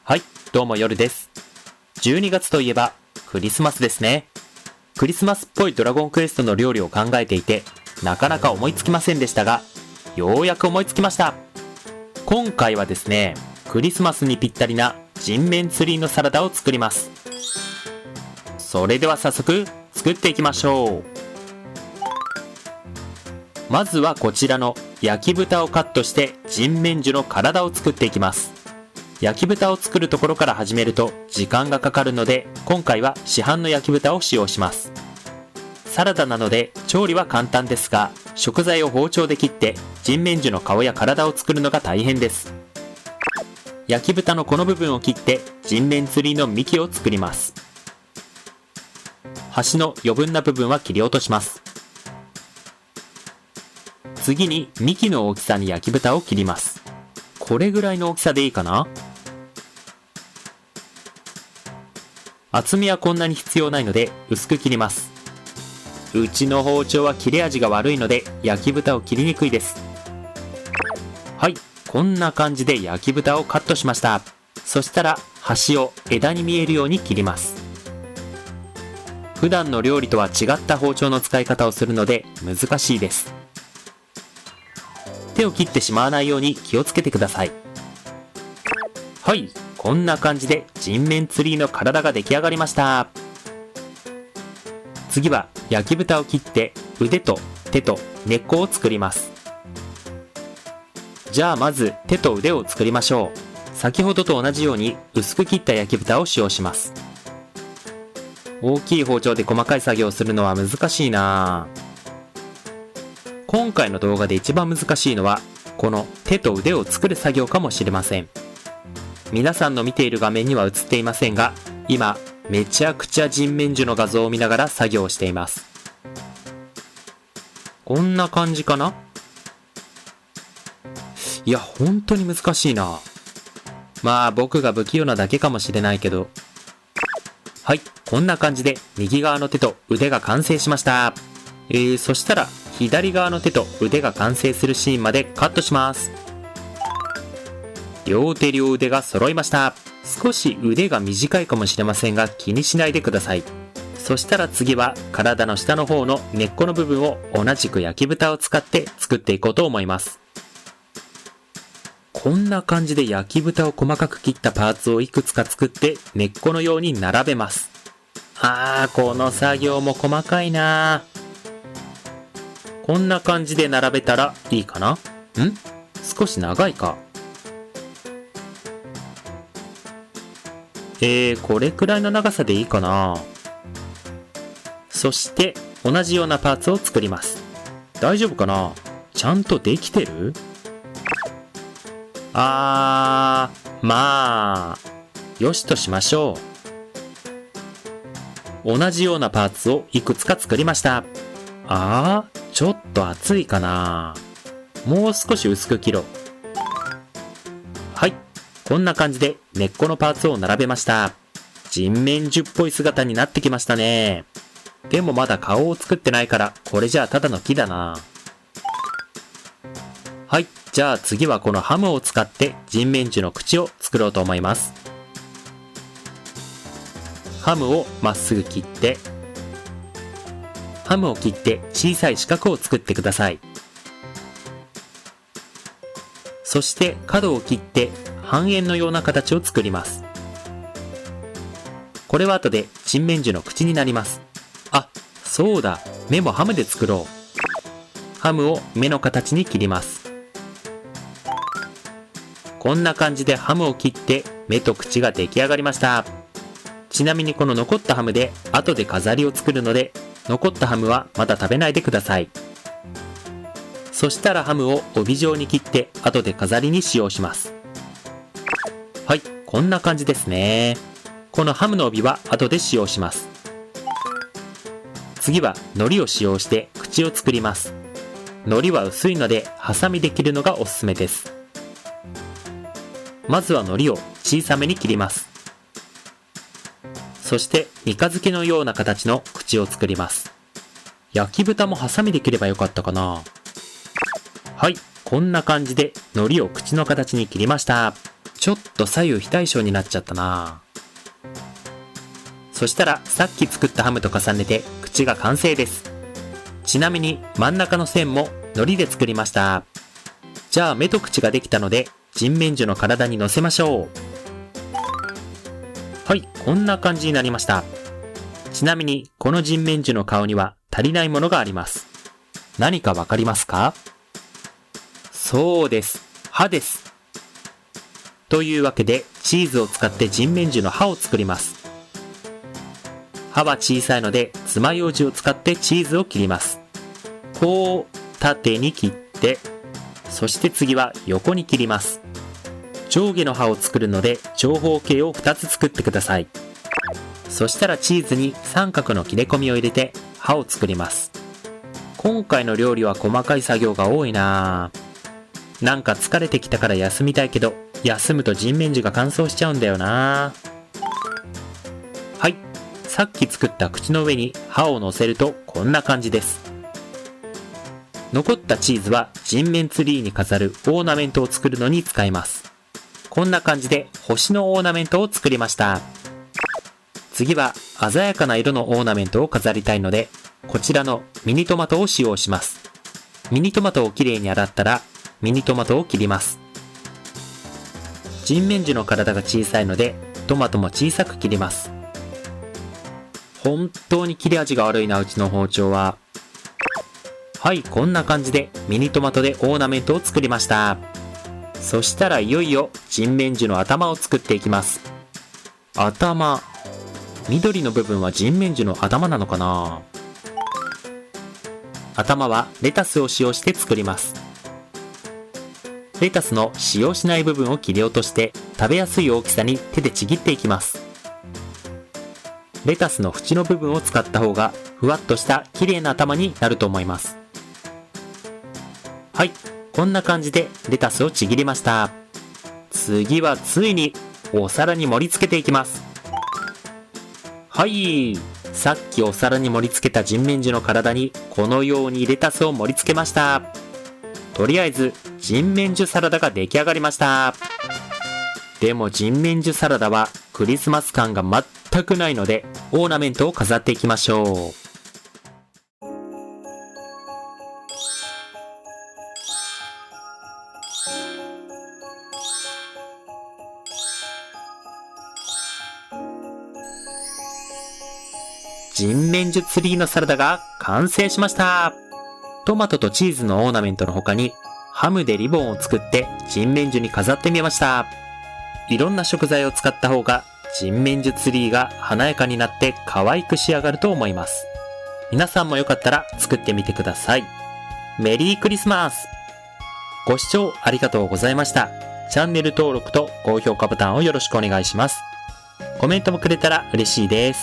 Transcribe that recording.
はい、どうも夜です。12月といえばクリスマスですね。クリスマスっぽいドラゴンクエストの料理を考えていて、なかなか思いつきませんでしたが、ようやく思いつきました。今回はですね、クリスマスにぴったりな人面ツリーのサラダを作ります。それでは早速作っていきましょう。まずはこちらの焼き豚をカットして人面樹の体を作っていきます。焼き豚を作るところから始めると時間がかかるので、今回は市販の焼き豚を使用します。サラダなので調理は簡単ですが、食材を包丁で切って人面樹の顔や体を作るのが大変です。焼き豚のこの部分を切って人面ツリーの幹を作ります。端の余分な部分は切り落とします。次に幹の大きさに焼き豚を切ります。これぐらいの大きさでいいかな。厚みはこんなに必要ないので薄く切ります。うちの包丁は切れ味が悪いので焼き豚を切りにくいです。はい、こんな感じで焼き豚をカットしました。そしたら端を枝に見えるように切ります。普段の料理とは違った包丁の使い方をするので難しいです。手を切ってしまわないように気をつけてください。はい、こんな感じで人面ツリーの体が出来上がりました。次は焼き豚を切って腕と手と根っこを作ります。じゃあまず手と腕を作りましょう。先ほどと同じように薄く切った焼き豚を使用します。大きい包丁で細かい作業をするのは難しいな。今回の動画で一番難しいのはこの手と腕を作る作業かもしれません。皆さんの見ている画面には映っていませんが、今めちゃくちゃ人面樹の画像を見ながら作業をしています。こんな感じかな。いや本当に難しいな。まあ僕が不器用なだけかもしれないけど。はい、こんな感じで右側の手と腕が完成しました。そしたら左側の手と腕が完成するシーンまでカットします。両手両腕が揃いました。少し腕が短いかもしれませんが気にしないでください。そしたら次は体の下の方の根っこの部分を同じく焼き豚を使って作っていこうと思います。こんな感じで焼き豚を細かく切ったパーツをいくつか作って根っこのように並べます。この作業も細かいな。こんな感じで並べたらいいかな。少し長いか。これくらいの長さでいいかな。そして同じようなパーツを作ります。大丈夫かな。ちゃんとできてる？まあよしとしましょう。同じようなパーツをいくつか作りました。ちょっと厚いかな。もう少し薄く切ろう。はい、こんな感じで根っこのパーツを並べました。人面樹っぽい姿になってきましたね。でもまだ顔を作ってないからこれじゃあただの木だな。はい、じゃあ次はこのハムを使って人面樹の口を作ろうと思います。ハムをまっすぐ切って、ハムを切って小さい四角を作ってください。そして角を切って半円のような形を作ります。これは後で人面樹の口になります。そうだ、目もハムで作ろう。ハムを目の形に切ります。こんな感じでハムを切って目と口が出来上がりました。ちなみにこの残ったハムで後で飾りを作るので、残ったハムはまだ食べないでください。そしたらハムを帯状に切って後で飾りに使用します。はい、こんな感じですね。このハムの帯は後で使用します。次は海苔を使用して口を作ります。海苔は薄いのでハサミで切るのがおすすめです。まずは海苔を小さめに切ります。そして三日月のような形の口を作ります。焼き豚もハサミで切ればよかったかな。はい、こんな感じで海苔を口の形に切りました。ちょっと左右非対称になっちゃったな。そしたらさっき作ったハムと重ねて口が完成です。ちなみに真ん中の線も海苔で作りました。じゃあ目と口ができたので人面魚の体に乗せましょう。はい、こんな感じになりました。ちなみにこの人面魚の顔には足りないものがあります。何かわかりますか？そうです。歯です。というわけでチーズを使って人面魚の歯を作ります。歯は小さいので爪楊枝を使ってチーズを切ります。こう縦に切って、そして次は横に切ります。上下の歯を作るので長方形を2つ作ってください。そしたらチーズに三角の切れ込みを入れて歯を作ります。今回の料理は細かい作業が多いなぁ。なんか疲れてきたから休みたいけど、休むと人面魚が乾燥しちゃうんだよな。はい、さっき作った口の上に歯を乗せるとこんな感じです。残ったチーズは人面ツリーに飾るオーナメントを作るのに使います。こんな感じで星のオーナメントを作りました。次は鮮やかな色のオーナメントを飾りたいので、こちらのミニトマトを使用します。ミニトマトをきれいに洗ったらミニトマトを切ります。人面魚の体が小さいのでトマトも小さく切ります。本当に切れ味が悪いな、うちの包丁は。はい、こんな感じでミニトマトでオーナメントを作りました。そしたらいよいよ人面魚の頭を作っていきます。頭、緑の部分は人面魚の頭なのかな。頭はレタスを使用して作ります。レタスの使用しない部分を切り落として食べやすい大きさに手でちぎっていきます。レタスの縁の部分を使った方がふわっとした綺麗な頭になると思います。はい、こんな感じでレタスをちぎりました。次はついにお皿に盛り付けていきます。はい、さっきお皿に盛り付けた人面魚の体にこのようにレタスを盛り付けました。とりあえず人面魚サラダが出来上がりました。でも人面魚サラダはクリスマス感が全くないのでオーナメントを飾っていきましょう。人面魚ツリーのサラダが完成しました。トマトとチーズのオーナメントの他にハムでリボンを作って人面魚に飾ってみました。いろんな食材を使った方が人面魚ツリーが華やかになって可愛く仕上がると思います。皆さんもよかったら作ってみてください。メリークリスマス。ご視聴ありがとうございました。チャンネル登録と高評価ボタンをよろしくお願いします。コメントもくれたら嬉しいです。